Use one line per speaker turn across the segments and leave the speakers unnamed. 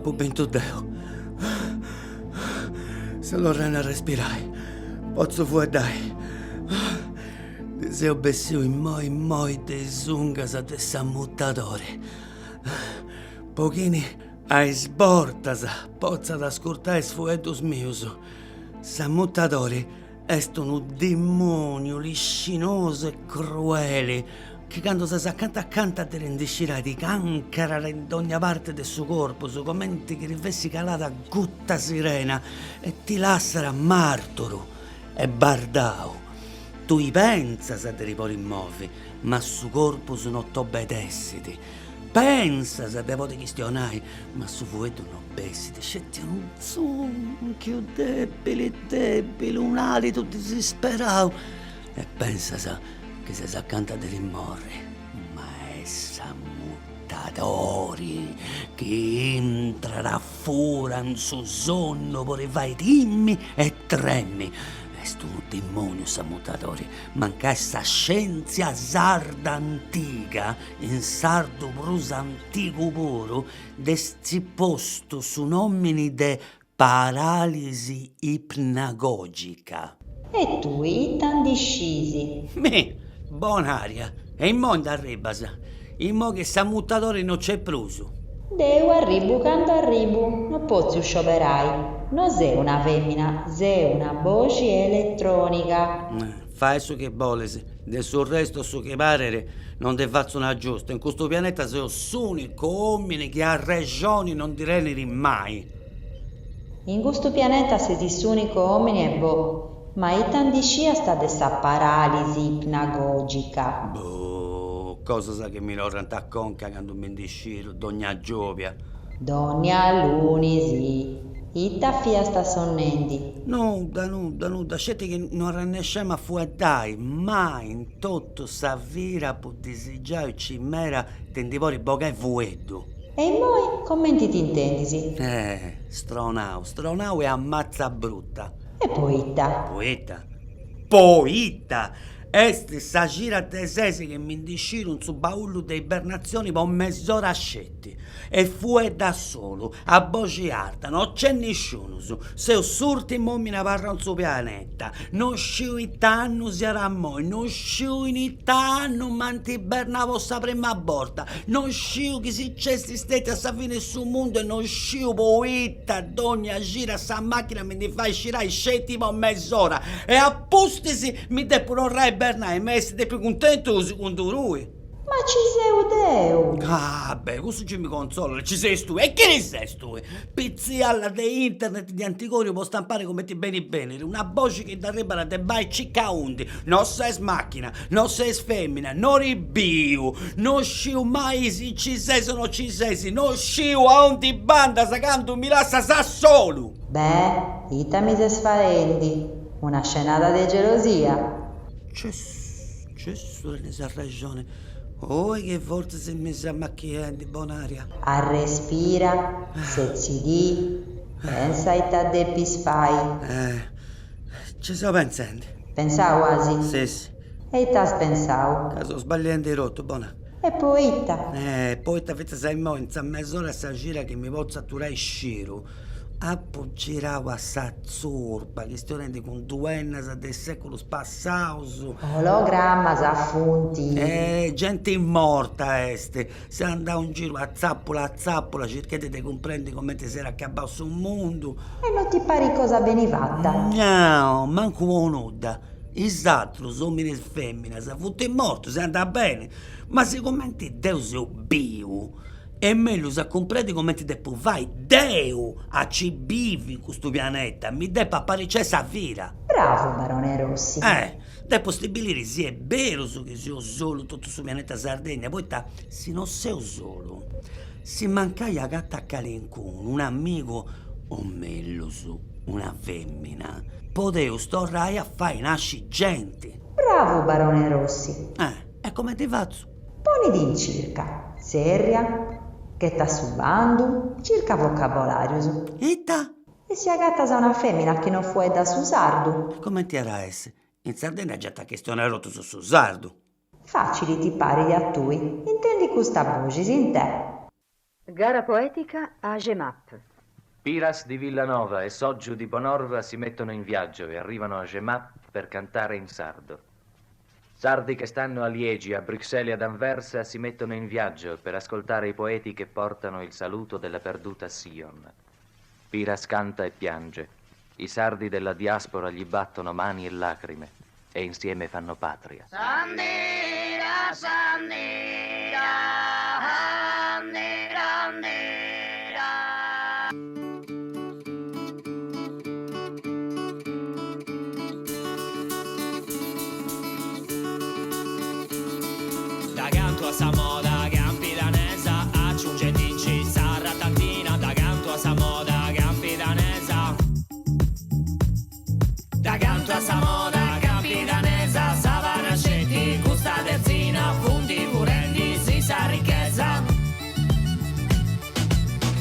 Appu bentu Deo. Se lo rena a respirare. Pozzo fuori dai. Deseo bessio in moi de zungasa de sammuttatore. Pochini ai sbortasa, pozza da ascoltare sfuetus mius. Sammuttatore est un demonio liscinoso e cruele che quando si accanto a te rendiscirai di cancara in ogni parte del suo corpo, su commenti che rivessi calata gutta sirena e ti lascerà martoro e bardao. Tu i pensa se te ripori immovi, ma su corpo non t'obbedessiti. Pensa se te poti questionai, ma su fueto non obbessiti. Scetti un zonchio debile, un alito disesperato. E pensa che se s'accanto a te rimorri, ma è sammuttatore che entrerà fuori in suo sonno, pure vai dimmi e tremmi. Est un demonio sammuttatore, manca essa scienza sarda antica, in sardo prus antico puro, desti posto su nomini de paralisi ipnagogica.
E tu, itan discisi?
Me, bonaria, e in mondo arribasa, in mo che sammuttatore non c'è pruso.
Deu arribu canto arribu, non pozzi scioperai. Non sei una femmina, sei una voce elettronica.
Fai su che volesi, del suo resto su che parere non te faccio una giusta. In questo pianeta sei l'unico uomini che a regioni non ti reneri mai.
In questo pianeta sei l'unico uomini e boh, ma itan discia sta dessa paralisi ipnagogica.
Boh, cosa sa che mi lo ranta conca quando mi indisciro, donna Giovia.
Donna Lunisi. Ita fia sta sonnendi.
Nuda, scetti che non riesciamo a fuadai, mai in tutto sa vira può desigiare cimera tendivori boga e vuedo.
E moi commenti ti intendisi?
Stronau e ammazza brutta.
E poeta?
Poeta! Este sa gira tesesi che mi indisciro su baullo dei ibernazioni per mezz'ora a scetti. E fu da solo, a voce alta, non c'è nessuno su. Se surti momina parra sul pianeta, non sciu in tanno si era moi, non sciu in tanno manti bernavo sa prima volta, non sciu che si cesti steti a sa fine sul mondo e non sciu poeta, donna gira sa macchina mi fai scirai scetti per mezz'ora e appustisi mi depuro rai bernai, ma siete più contento secondo lui.
Ma ci sei Deu?
Ah, beh, questo ci mi consola, ci sei tu. E che ne sei tu? Pizzialla di internet di anticorio può stampare come ti bene, una voce che darebbe a te vai cicca undi. Non sei macchina, non sei femmina, non ribiu, non sciu mai se ci sei o non ci sei, non sciu a undi banda sacando mi lascia sa solo.
Beh, ita mi se sfarendi, una scenata di gelosia.
Gesù, ne sa ragione. Oh, che forse si è messa a macchiare bonaria.
A respira, se si di, pensa ita debbis fai.
Ci sto pensando.
Pensau quasi?
Sì.
E t'has pensau?
Caso sbagliando di rotto, buona.
E poeta?
Poi t'avete sai mo, in sa mezz'ora sa gira che mi posso atturare sciro. Appoggeravo a sa zurba, che stiamo con duennas del secolo passato.
Ologramma s'affunti.
Gente morta este. Se andava un giro a zappola, cercate di comprendere come ti sei accabato sul mondo.
E non ti pari cosa bene fatta?
No, manco nuda. Esatto, uomini e femmine, se fotte morto, se andava bene. Ma se commenti Deo se bio. E meglio sa comprendere come ti devo vai Deo a ci vivi in questo pianeta, mi deppa apparire sa vira.
Bravo, barone Rossi.
Devo stabilire se è vero che sia solo tutto su pianeta Sardegna, poi se non sei solo, se mancai a gatta a Calencun, un amico o meglio su, una femmina, potevo storrai a fare nasci gente.
Bravo, barone Rossi.
E come ti faccio?
Poniti in circa, seria, che sta subando, circa vocabolario.
Etta?
E si agatta a una femmina che non fu da su sardo.
Come ti era esse? In Sardegna già t'ha chiesto rotto su sardo.
Facili ti pare di a tui, intendi questa voce in te.
Gara poetica a Gemap.
Piras di Villanova e Soggiu di Bonorva si mettono in viaggio e arrivano a Gemap per cantare in sardo. Sardi che stanno a Liegi, a Bruxelles e ad Anversa si mettono in viaggio per ascoltare i poeti che portano il saluto della perduta Sion. Piras canta e piange. I sardi della diaspora gli battono mani e lacrime e insieme fanno patria.
Sandera, sandera, nera, nera.
Da canto a Samoda, campi danesa, aggiunge dici sarra tantina. Da canto a Samoda, campi danesa. Da canto a Samoda, campi danesa, savana scetti, gusta terzina, punti purendi, si sa ricchezza.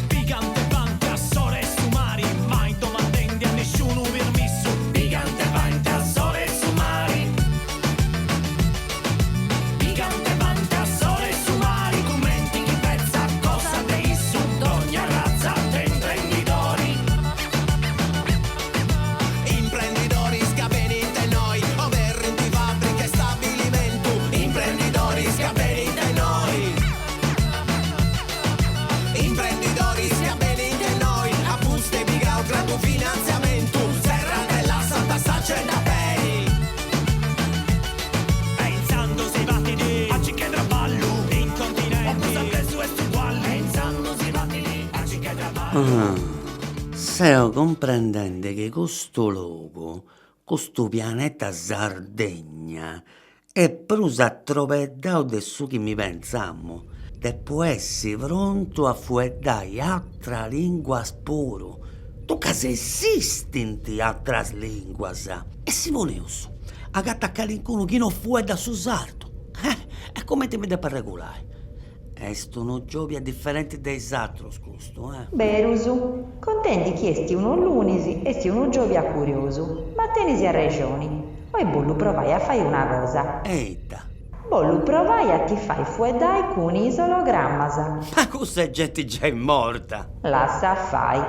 Picante panta, sole sumari, mai domandendi a nessuno permesso. Picante panta, sole sumari. Picante panta, sole sumari, commenti chi pezza, cosa te issu, d'ogni razza, te imprenditori.
Imprenditori scavenite noi, overrinti fabbriche e stabilimento. Imprenditori scavenite noi. Imprenditori scavenite noi, a buste piga o grande finanziamento. Serra della Santa Sancia da pei.
Pensando si batti di oggi che traballo in continenti adesso è uguale. Pensando si batti di oggi che traballo.
Seo comprendendo che questo luogo, questo pianeta Sardegna, è prusa attropeddao de su che mi pensammo, de può essere pronto a fueddare altra lingua spuro. Tu che se esisti altre lingue, e si poneus, a attaccare qualcuno che non fuedda su sardo. E come ti vede per regolare? Est uno gioia differente dai altri, questo,
Berusu, contendi chiesti uno l'unisi e sti uno giovia curioso, ma tenisi a regioni. Poi bollu provai a fare una cosa.
Eita,
Bollu provai a ti fai fuedai con isologramma.
ma questa è gente già morta.
Lassa fai.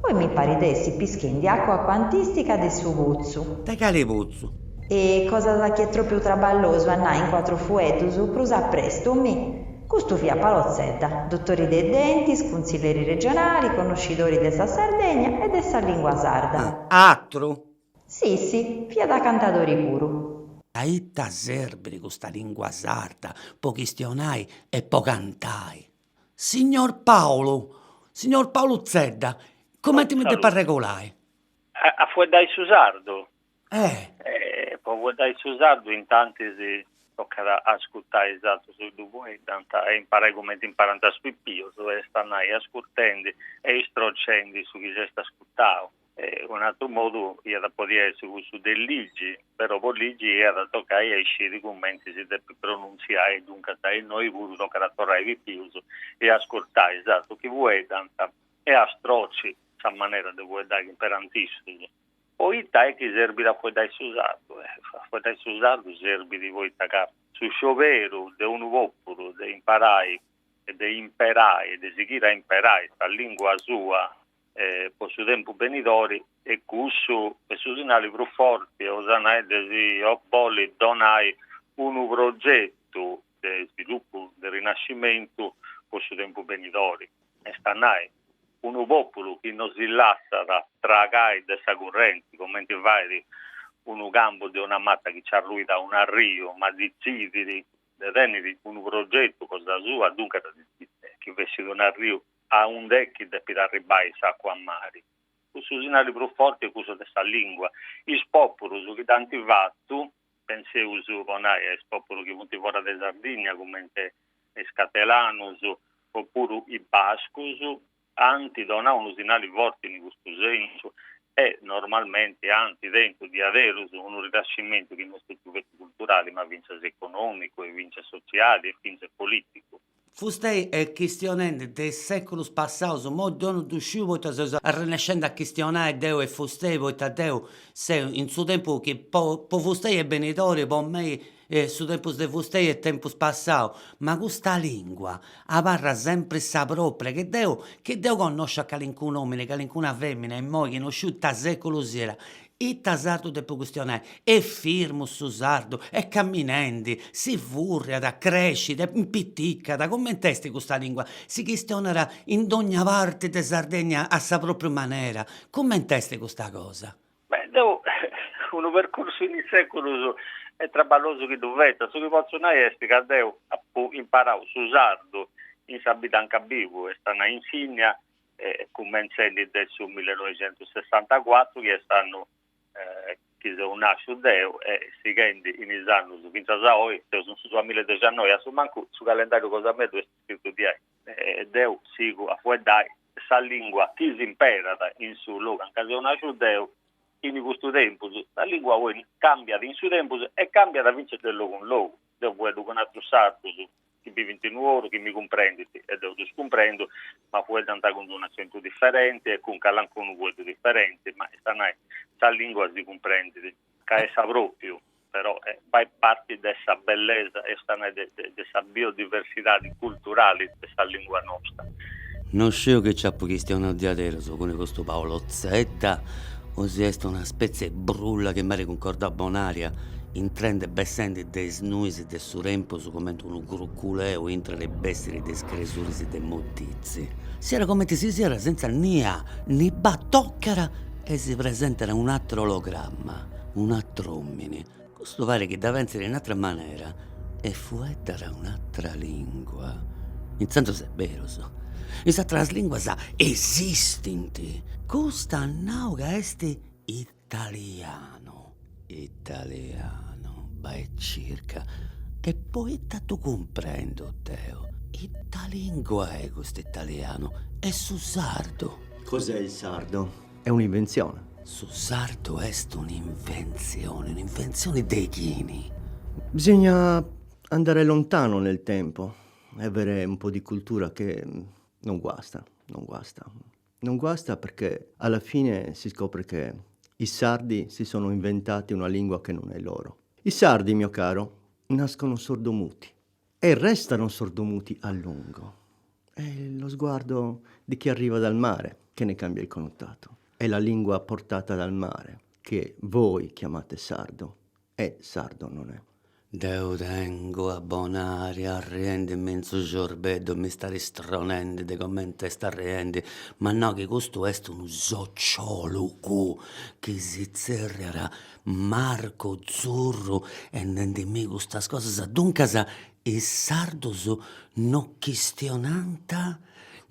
Poi mi paridessi pischin di acqua quantistica del suo guzzu.
Te calibuzzo.
E cosa da che è troppo traballoso andare in quattro fuetusu prusa presto mi. Questo via Palozzetta, dottori dei denti, consiglieri regionali, conoscitori della Sardegna e della lingua sarda.
Altro?
Sì, via da cantatori puru.
Aita serbri questa lingua sarda, po' questionai e po' cantai. Signor Paolo Zedda, come ti mette per regolare?
A fuedai su sardo.
Eh,
Poi fuedai su sardo in tanti si tocca ascoltare esatto su due e imparare come ti imparano a spippio, dove stanno ascoltando e istrocendo su chi si sta ascoltando. Un altro modo è da poter essere su del ligi, però poi ligi è da toccare a uscire i commenti si deve pronunciare, dunque dai noi pure toccare a tornare più e ascoltare esatto chi vuoi tanta e a strocci questa maniera di vuoi dare imperantissimo. Poi dai che serve da fuori dai susardo, fuori dai susardo serve di voi taccare su sciovero di un popolo, di imparare e di imparare, di seguire a imparare la lingua sua per su tempo benidori e questo per su segnali più forti o bolli donai un progetto di sviluppo del rinascimento per su tempo benidori e stanai un popolo che non si lascia da tragare dessa correnti come ti vai un campo di una matta che ci arruita un arrio ma decidi di tenere un progetto cosa sua dunque che vesti un arrio a un decchio per arrivare acqua a mare. Questo segnale più forte è questo della lingua. Il popolo su che tanti vattu, pensiamo su il popolo che punti fuori da Sardegna, come i scatelano, oppure i bascos, anti dona un segnale forte in questo senso e normalmente anti dentro di avere un rinascimento che non è più culturale, ma vince economico, e vince sociale, e vince politico.
Fustei è questionando dei secoli passati, mo dono du sciu vota rinascendo a questionare Deo e fustei vota Deo, se in suo tempo che po fustei è benedore, po me su tempus de fustei e tempus passau, ma questa lingua a parla sempre sa propria, che Deo conosce a calincun uomine, calincuna femmina, e moi che conosciuta secoli era. Itta sardu depo questionare, e firmo su sardu, e camminendi, si furriata, crescita, impitticata, commentesti questa lingua, si questionerà in ogni parte de Sardegna a sa propria maniera, commentesti questa cosa?
Beh, un percorso in secolo è traballoso che dovete, su che posso dire è che devo imparare su sardo in sabitanca vivo, è stata insignia commencenti del 1964 che stanno che sono nasciuto Deo e si rende in esame su fino a oggi, sono su 2019, su manco su calendario cosa me dove scritto di Deo sigo a fuori dai sa lingua che si impara in suo luogo, anche se nasciuto Deo in questo tempo, la lingua cambia in suo tempo e cambia da vincere del luogo in luogo. Devo vedere con un altro sardo, chi vive in nuovo, chi mi comprende e devo comprendo, ma puoi andare con un accento differente e con un uomo differente, ma questa lingua si comprende, che sa proprio, però fa parte della bellezza e della biodiversità culturale di questa lingua nostra.
Non so che c'ha questione di adesso con questo Paolo Zetta, o se è una specie di brulla che mi concorda bonaria, in trend bessendi dei snuisi del surempo su come un grucculeo intra le bestie dei scresurisi dei motizzi. Si era come si era senza ni battoccara e si presentera un altro ologramma, un altro uomini. Questo pare che da pensare in un'altra maniera e fuettara un'altra lingua. Intanto se è vero, so. Questa lingua sa esistinti. Questa nauga est italiano. Italiano, vai circa. E poi tu comprendo, Teo. Ita lingua è questo italiano? È su sardo.
Cos'è il sardo? È un'invenzione.
Su sardo è un'invenzione dei chini.
Bisogna andare lontano nel tempo e avere un po' di cultura che non guasta. Non guasta perché alla fine si scopre che i sardi si sono inventati una lingua che non è loro. I sardi, mio caro, nascono sordomuti e restano sordomuti a lungo. È lo sguardo di chi arriva dal mare che ne cambia il connotato. È la lingua portata dal mare che voi chiamate sardo e sardo non è.
Deo tengo a bonare a riende in mezzo giorbedo mi sta ristronendo de commente sta riende ma no che questo è un zocciolucu che si zerrera Marco Zurro e non di me questa cosa dunque il sardo no questionanta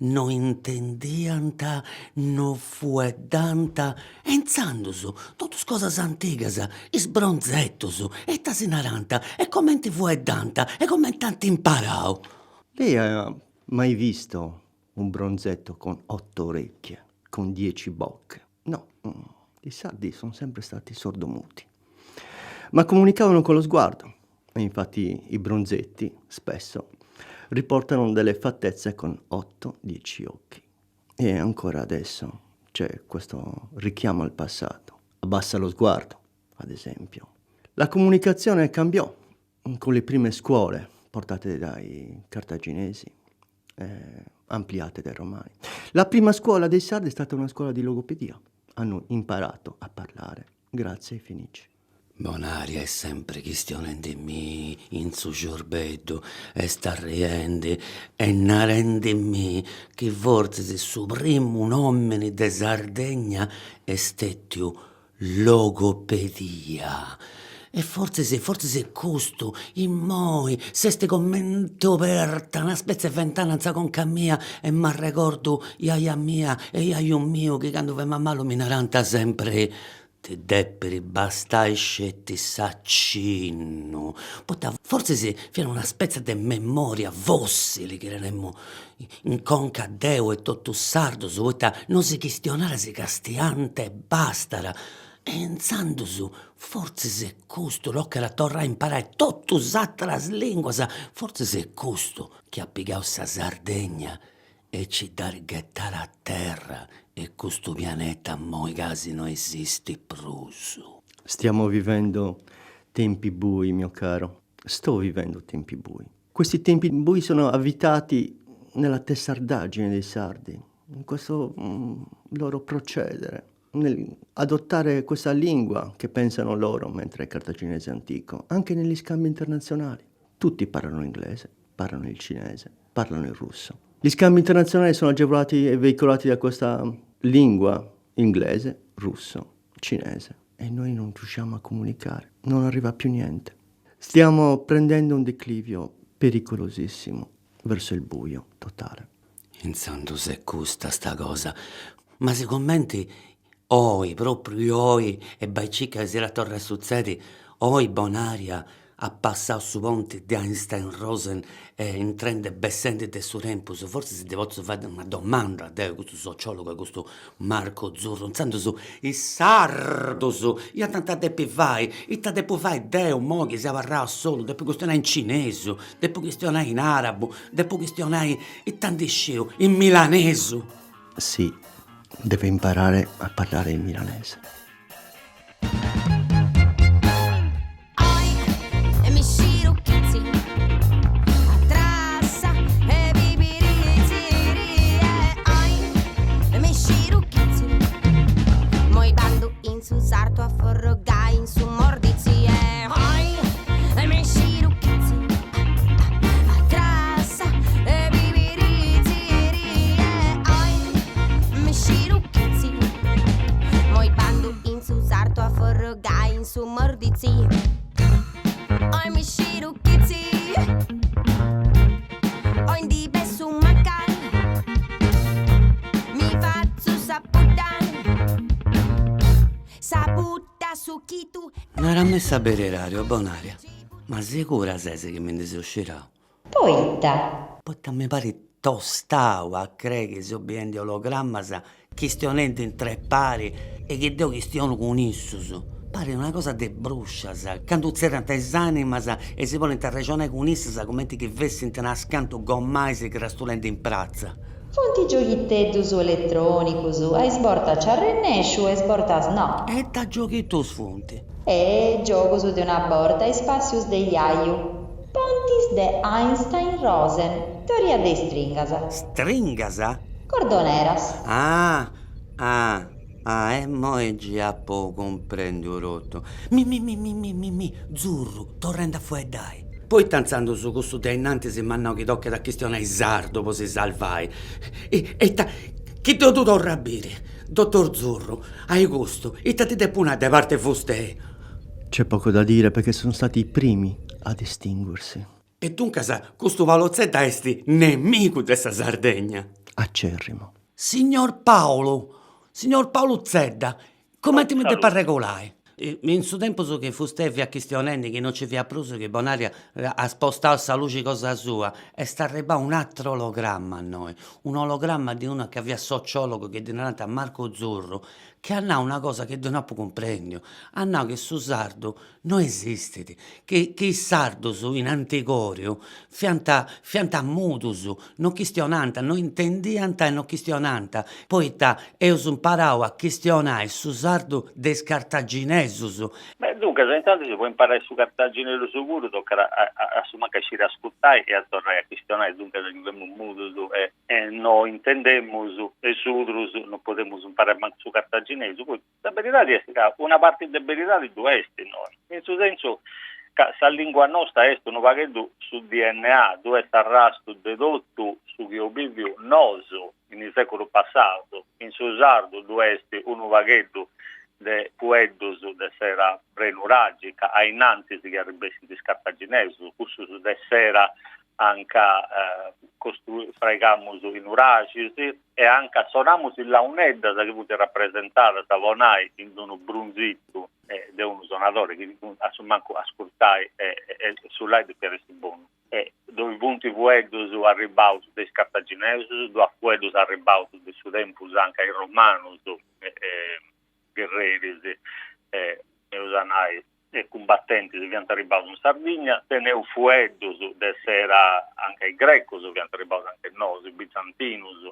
no intendianta, no fuedanta, enzandosu, totus cosas antigas, is bronzettosu, e tasinaranta, e commenti fuedanta, e commentanti imparau.
Lei ha mai visto un bronzetto con 8 orecchie, con 10 bocche? No, i sardi sono sempre stati sordomuti, ma comunicavano con lo sguardo, e infatti i bronzetti, spesso, riportano delle fattezze con 8-10 occhi. E ancora adesso c'è questo richiamo al passato. Abbassa lo sguardo, ad esempio. La comunicazione cambiò con le prime scuole portate dai cartaginesi, ampliate dai romani. La prima scuola dei sardi è stata una scuola di logopedia. Hanno imparato a parlare grazie ai fenici.
Bonaria è sempre questione di me, in su giorbedo, e sta riende, e narende me, che forse se su primo nome de Sardegna è stettiu logopedia. E forse se questo, in moi, se ste commento aperta, una spezia di ventananza con cammia, e mi ricordo iaia mia e iaio mio, che quando ve mammalo mi naranta sempre... Te depperi bastai scetti saccino. Forse se viene una specie di memoria fossili che erano in conca Deo e tutto sardo su non si questionare se castiante e bastara. E insando su, forse se questo lo che la torra a imparare tutto usata linguas, forse se questo che ha piegato sa Sardegna e ci dare gettare a terra. E questo pianeta a moi casi non esiste più.
Stiamo vivendo tempi bui, mio caro. sto vivendo tempi bui. Questi tempi bui sono avvitati nella testardaggine dei sardi, in questo loro procedere, nel adottare questa lingua che pensano loro, mentre è cartaginese antico, anche negli scambi internazionali. Tutti parlano inglese, parlano il cinese, parlano il russo. Gli scambi internazionali sono agevolati e veicolati da questa lingua inglese, russo, cinese, e noi non riusciamo a comunicare, non arriva più niente. Stiamo prendendo un declivio pericolosissimo verso il buio totale.
Insando se custa sta cosa, ma se commenti oi, proprio oi, e Baicica che si era torre succedi, oi Bonaria ha passato su ponte di Einstein-Rosen e in trend bessende de su Rempus, forse si deve fare una domanda a te, questo sociologo, questo Marco Zurro, insando su, il sardo su, io tanta tempo fai, e tante tempo fai Deo, mo che si avarrà solo, dopo questionare in cinese, dopo questionare in arabo, dopo questionare in tanti sceo, in milanese.
Sì, deve imparare a parlare il milanese.
Su sarto a forrogai in su mordizie oi e mi scirucchizzi a trassa e bibirizi oi mi scirucchizzi moi bando in su sarto a forrogai in su mordizi oi mi scirucchizzi oi in di bessu macal mi faccio saputan saputta su chi tu.
Non era messa a bere erario, Bonaria. Ma sicura sei che me ne si uscirà?
Poitta.
Poi mi pare tostau a credere che si obbiendi ologramma sa questionente in tre pari e che Dio questiono con issus. Pare una cosa de bruscia, sa. Quando c'erano tes anima, sa, e si vuole interregionare con issus, sa, come che vessi in tenascanto gommai se crastulente in prazza.
Fonti giochitteddus elettronicus, ai sbortas arrennesciu e sbortas no.
E da giochittus fonti.
E giocus de una borta e spazius de iaiu. Pontis de Einstein-Rosen, teoria de stringasa.
Stringasa?
Cordoneras.
E mo è già po' comprendo rotto. Zurro, torrendo a fuori dai. Poi tanzando su questo te innanti si mannò che tocca da questionare sardo, dopo si salvai. Chi te tu torra a bere? Dottor Zurro, hai gusto, e ti te puna da parte foste.
C'è poco da dire perché sono stati i primi a distinguersi.
E dunque sa, questo Valozzetta esti nemico di questa Sardegna.
Acerrimo.
Signor Paolo Zedda, come ti mette per regolare? In suo tempo so che fustevi a questionare che non ci vi ha preso che Bonaria ha spostato la luce cosa sua e sta arrivando un altro ologramma a noi, un ologramma di uno che aveva sociologo che è denominato Marco Zurro, che ha una cosa che non comprendo, ha che su sardo non esiste, che il sardo su in anticorio fianta mutus, non questionanta, non intendianta e non questionanta, poi io sono imparato a questionare su sardo des cartaginesus.
Beh, dunque, se intanto si può imparare su cartaginese sicuro, toccherà assumere che ci ascoltare e a tornare a questionare, dunque se abbiamo un modo e non intendemmo e su non potremo imparare manco su cartaginese. Poi la verità è che una parte della verità di due est noi, in questo senso la lingua nostra è un vaghetto su DNA, dove sta arrasto dedotto su che obbivio noso nel secolo passato, in suo sardo dove è un vaghetto de pueddos de sera prenuragica, a innanzi si arrivessi di scartaginesu, questo de sera anche fregamus in uragis e anche sonamos in launedda che fu rappresentata da Vonai in uno brunzitto di un suonatore che manco ascoltai e sull'ai di Peresibonu. Dove i punti pueddos arrivaus dei scartaginesu, dove pueddos arrivaus di su tempus anche ai romanus guerrieri e usanai e combattenti che abbiamo arrivato in Sardegna, teneu fueddos de sera anche i grecos che abbiamo arrivato anche noi, i bizantinus,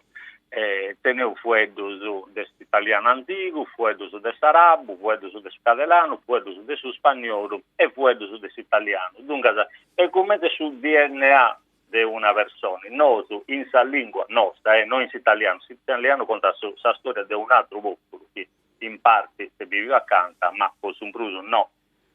teneu fueddos dell'italiano antico, fueddos dell'arabu, fueddos del catalano, fueddos del spagnolo e fueddos dell'italiano. Dunque, è come sul DNA di una persona. Noi, in sa lingua nostra, non in italiano conta la storia di un altro popolo che in parte si vive accanto, ma con un pruso no.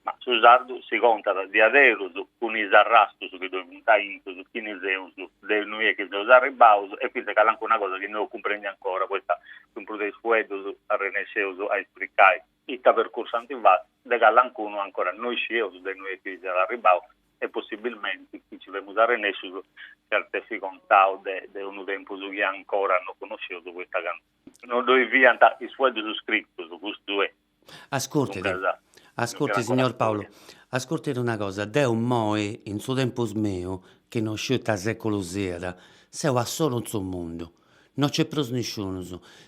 Ma su sardo si conta di aderos con i sarrastos che dove taintos, chi ne zeus, del noi che zeus arribaus, e quindi è anche una cosa che non comprendi ancora, questa un prudes fuedos a renesceus a espricai, ita percorso antivat, de galancuno ancora noi sceus del noi che zeus arribaus, e possibilmente chi ci vemos a renesceus certificantau de un tempo che ancora non conosceus questa canzone. Non dove via i fuedos scrittos, questo è.
Ascolti, signor Paolo, ascolti una cosa, Deo moi, in suo tempo mio, che non scelta a secolo sera, sei a solo in suo mondo, non c'è più nessuno,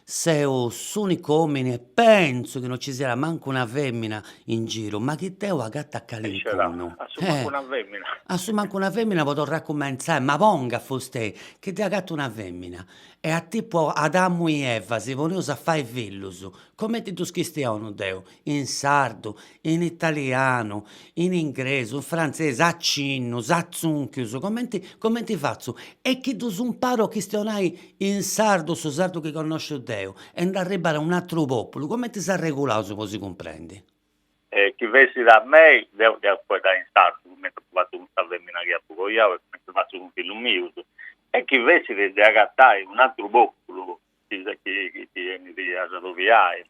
sei l'unico uomo e penso che non ci sia manco una femmina in giro, ma che Deo ha gatta a calincuno.
Manco una femmina.
Manco una femmina potrò raccominciare, ma ponga foste che ti ha gatta una femmina. E a tipo Adamo e Eva si vogliono fare figli, come ti scristiano Deo? In sardo, in italiano, in inglese, in francese, a cinno, a zunchius, come ti faccio? E che tu imparo cristianai in sardo, so sardo che conosce Deo, e andare a arrivare a un altro popolo, come ti sa regolato, se poi si comprende?
Chi vesti da me, devo poi da in sardo, come ho fatto una femmina che ha poco io, e come ho fatto un figlio mio. E chi invece di agattare un altro popolo chi viene di Asadoviai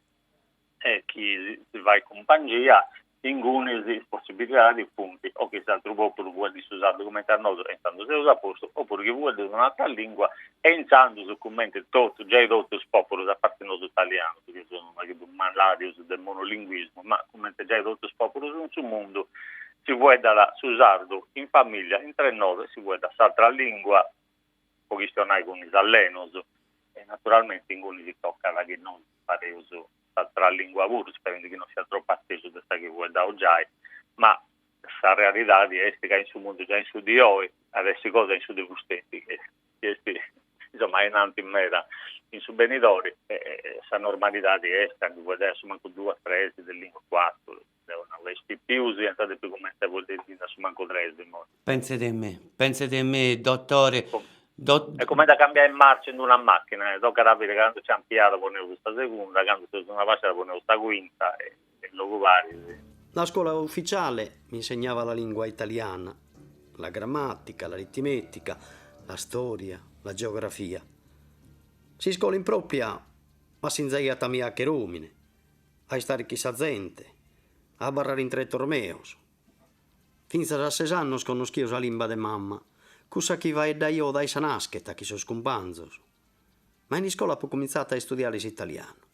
e chi si va in compagnia in una possibilità di punti o che altro popolo vuole usare come nostro e intanto si usa a posto oppure che vuole un'altra lingua e intanto su commenti già i tutti i popoli a parte il nostro italiano perché sono malati del monolinguismo ma commenti già i tutti i popoli sul mondo si vuole su sardo in famiglia in tre nove si vuole da altra lingua questionare con i allenos e naturalmente in cui si tocca la che non fare uso tra lingua pure, sperando che non sia troppo atteso da questa che vuole da oggi, ma la realtà è che in su mondo già in su di oggi, adesso cose in su dei gustetti, che insomma è in mera in su benitori, questa normalità di essere, che vuole adesso manco 2 o 3 del lingua 4, devono avere più, diventate più come se vuol dire su manco 3 del mondo.
Pensate a me, dottore.
È come da cambiare in marcia in una macchina, tocca capire che quando ci hanno piato ponevo questa seconda, quando c'è una faccia ponevo questa quinta e lo vari.
La scuola ufficiale mi insegnava la lingua italiana, la grammatica, l'aritmetica, la storia, la geografia. Si scuola in propria, ma si insegnata mia che rumine, a stare chissà gente, a barrare in 3 torneos. Finza da 6 anni conosco la lingua de mamma, cosa che va da io dai sanascheta che sono scompanzos. Ma in scuola ho cominciato a studiare l'italiano.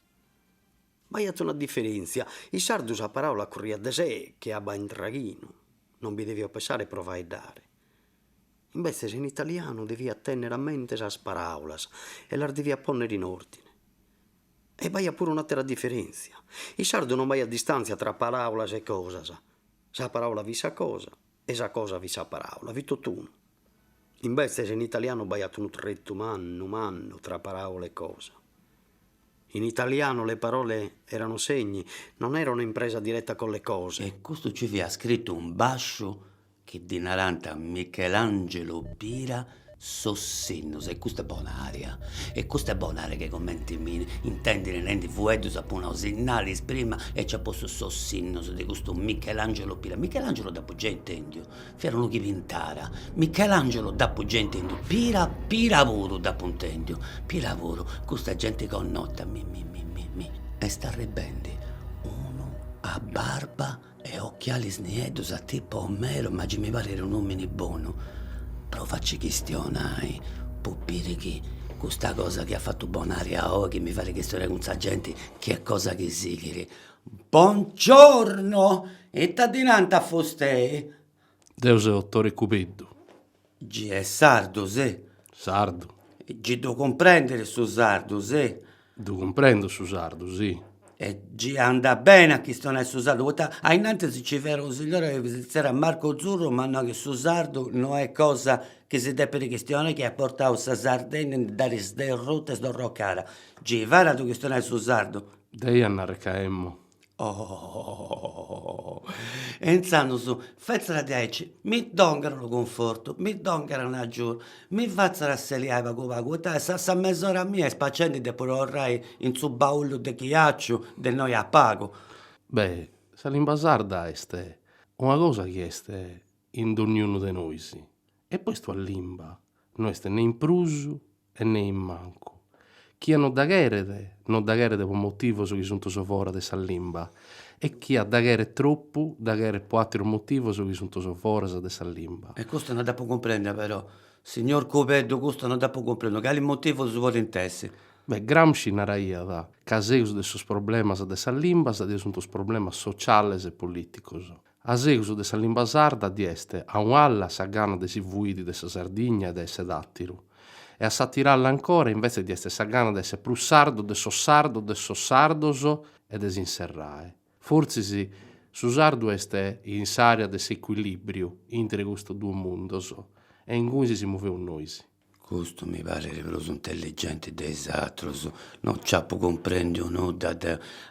Ma c'è una differenza. I sardos a parola corria da sé che abba in traghino. Non vi devi pensare provare a dare. Invece in italiano devi tenere a mente le parole e le devi ponere in ordine. E vai pure un'altra differenza. I sardo non vai a distanza tra parole e cose. Sa parola vi sa cosa e sa cosa vi sa parola. Vi tutt'uno. Invece in italiano vai a un tretto manno tra parole e cose. In italiano le parole erano segni, non erano in presa diretta con le cose.
E questo ci vi ha scritto un bascio che di naranta Michelangelo Pira Sossinnos, e questa è buona aria, e questa è buona aria che commenti mi intendi rendi fuedus appena osinnali prima e c'è posto Sossinnos di questo Michelangelo Pira. Michelangelo dopo già intendio, ferano chi pintara, Michelangelo dopo già intendio, Pira volo dopo intendio, Pira volo, questa gente con notta e sta rebendi, uno a barba e occhiali sniedus a tipo Omero, ma mi pare era un uomo buono. Però facci questionare, puppire che questa cosa che ha fatto buon'aria oggi, mi pare che storia con questa gente, che è cosa che si. Buongiorno! E t'addinanta a foste?
Deus è dottore Cupeddo.
Gi è sardo, se?
Sardo.
Gi do comprendere su sardo, se?
Do comprendo su sardo, sì.
E ci anda bene a chi sta nel suo sardo. A innanzi si ci era un signore che si era Marco Zurro, ma no, che suo sardo non è cosa che si dà per la questione che ha portato sa Sardegna dare ste rotte sto roccare. Ci farà tu che sta nel suo sardo.
Dei annarcaemmo.
Oh, e insano su, fazzara dieci, mi dongano lo conforto, mi dongano una giù, mi fazzara se li hai con la sa mezz'ora mia e spaccendi de pure orrai in su baullo de ghiaccio del noi a pago.
Beh, se l'imbasarda este una cosa che este in ognuno de noi sì. E poi sto a limba, non este né in prusu e né in manco. Chi non da gherede per motivo su chi sono so fuori de sa limba. E chi ha da ghere troppo, da ghere per altro motivo su chi sono so fuori de sa limba.
E questo non da può comprendere però, signor Copeddo, questo non da può comprendere, che è il motivo su vuole intessi.
Beh, Gramsci naraia da caseus de sus problemas de sa limba, de sunt os problemas sociales e politicos. A seguito de sa limba sarda di este a un'alla sa gana de si vuidi de sa Sardigna e de esse dattiru. E a s'attirarla ancora invece di essere sa gana de esse plus sardo, de so sardoso e de s'inserrae. Forse sì, su sardo este in s'area de s'equilibrio intre questo due mundos e in cui si muove un noisi.
Questo mi pare che lo sono intelligenti desatro, non ciappo comprendi o no, da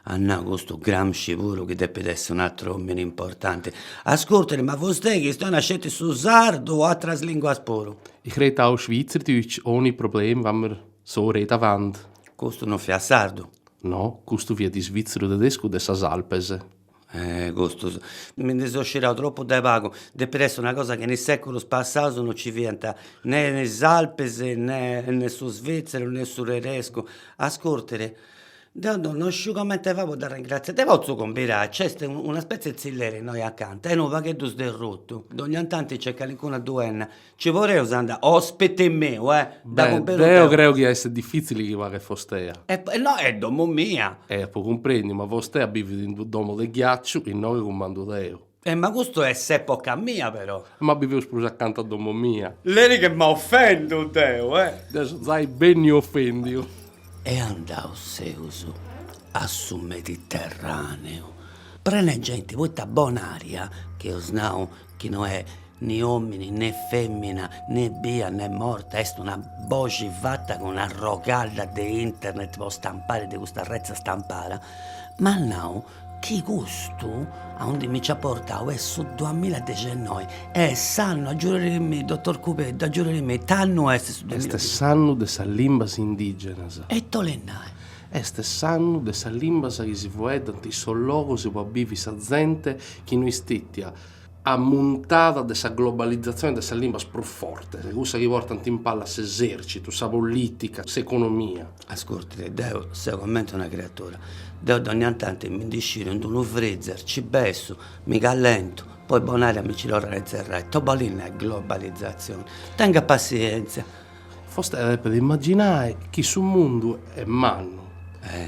Anna questo Gramsci pure che deve essere un altro uomo importante. Ascoltami, ma voi che stanno nascendo su sardo o altre lingue a sporo?
Ich rede auch Schweizerdeutsch ohne Problem, wenn wir so reden wollen.
Questo non fa sardo?
No, questo via di svizzero tedesco de sa Alpese.
Questo mi ne sono scirato troppo dai pago, deve essere una cosa che nel secolo passato non ci viene né nelle Alpesi né su Svizzera né su Reresco. Ascoltere, non sciugamente va da ringraziare, te posso comprare, c'è una specie di zillere noi accanto, e non va che tu stai rotto, ogni tanto c'è qualcuno a due ci vorrei usare ospite mio, da comprare.
Io credo che sia difficile che va che fostea.
No, è domo mia.
Poi comprendi, ma vostea vive in un domo di ghiaccio in noi comando Deo.
Ma questo è s'epoca mia però.
Ma vivevo sprusa accanto a domo mia.
Lei che mi offendo, Deo,
Adesso sai ben mi offendio.
E andavo seuso a su Mediterraneo. Prende gente, poi ta bonaria, che osnao che non è né uomini né femmina né via né morta, è una voce fatta con una rogalla di internet per stampare di questa razza stampara. Ma no, che gusto a onde mi ci ha portato è su 2019 e sanno a giurare di me, dottor Cupeddo, a giurare di me, tanno è su 2019.
Este sanno de sa limbas indigenas.
E tolennai.
Este sanno de sa limbas che si vuedan, i sollogo si può bivi sa gente che noi stittia ammontata dessa globalizzazione dessa limbas più forte, questa che porta in palla s'esercito, sa politica, s'economia.
Ascolti, Deo, secondo me è una creatura. Deo ogni tanto mi disciro in uno freezer, ci besso, mi callento, poi bonaria mi ci lo rezzerrai. Tobolina è globalizzazione. Tenga pazienza.
Forse deve immaginare che sul mondo è manno,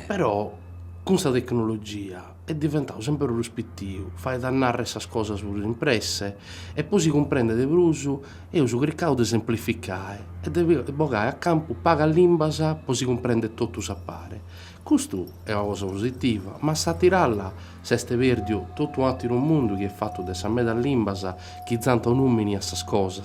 però con questa tecnologia è diventato sempre più rispettivo, fai dannare queste cose sulle impresse e poi si comprende di bruso e uso cercato di semplificare e deve bogare a campo paga l'imbasa poi si comprende tutto sapare. Questo è una cosa positiva, ma sa tirarla se ste verdio tutto un altro mondo che è fatto di essa meta l'imbasa che zanta numini a queste cose.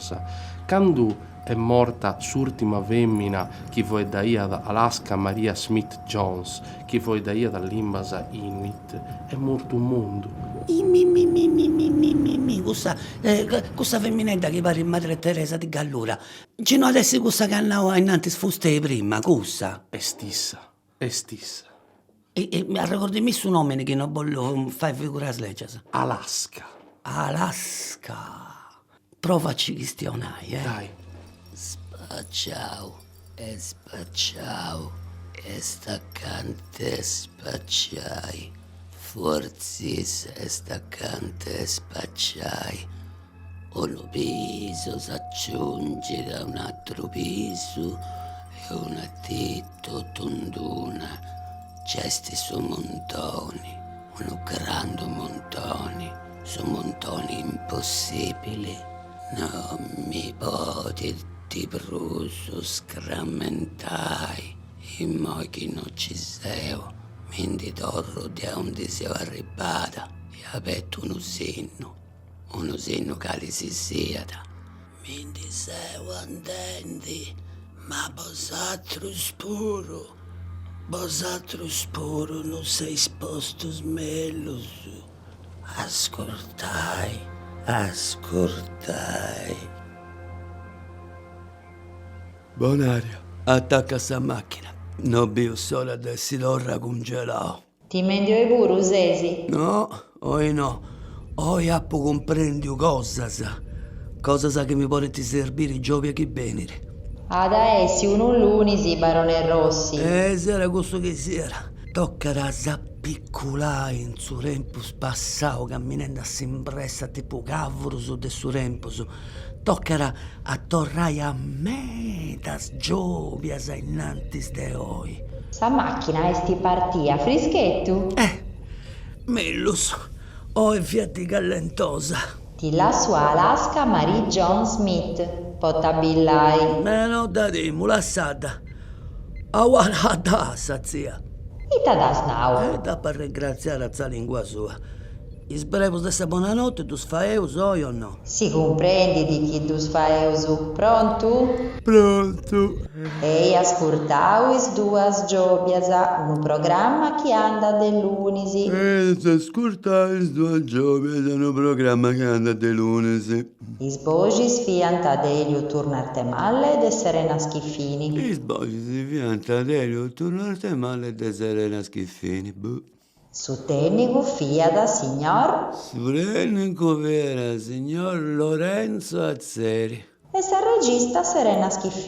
Quando è morta l'ultima femmina che fu da ia da Alaska Maria Smith Jones, che fu da ia dall'imbasa Inuit, è morto un mondo.
Questa femminetta che pare in Madre Teresa di Gallura. Ci non adesso questa che andava innanzi sfuste prima, questa.
È stessa.
E mi ricordi su nome che non voglio fare figura legge.
Alaska.
Provaci questionai,
Dai.
Spacciao, e staccante spacciai, forsis e staccante spacciai, un piso s'aggiunge da un altro piso e una titto tonduna, gesti su montoni, un grande montoni, su montoni impossibili, non mi potete di bruso scrammentai, in moi che non ci sei, Mindi torro di onde si è arrivata e ha petto un usinno che si siada. Mindi sei contenti, ma vosotros spuro non sei sposto smellos. Ascoltai. Bonaria, attacca sta macchina. Non bevo solo adesso l'orra congelato.
Ti mendio i buru, Sesi?
No, oi no. Oi appo comprendi cosa sa. Cosa sa che mi potete servire giovia che venire.
Ad essi un lunisi, barone Rossi.
Se era questo che si era. Toccherà s'appiccolare in suo tempo spassato, camminando a s'impressa tipo cavolo su del suo tempo. Toccherà a tornare a metas giovias innantis de oi.
Sa macchina esti partia, frischetto?
Mellus, oi fiati gallentosa.
Ti lascio Alaska Marie John Smith, potabillai.
No, da demo, lassata. Awanada, zia.
Ita das now.
Da per ringraziare a za lingua sua. Isbrevos dessa buonanotte, tu sfaeus oi o no?
Si comprendi di chi tu sfaeusu. Pronto?
Pronto.
Ei ascoltauis duas giobiasa, un programma che anda dell'unisi.
Ascoltais due giovani da un programma che anda de lunesi.
Isbogis fianta Delio Turnarte Malle de Serena Schiffini.
Isbogis fianta Delio Turnarte Malle de Serena Schiffini.
Su tecnico fia da signor
Svrenico vera, signor Lorenzo Azzeri.
e sa regista Serena Schiffini.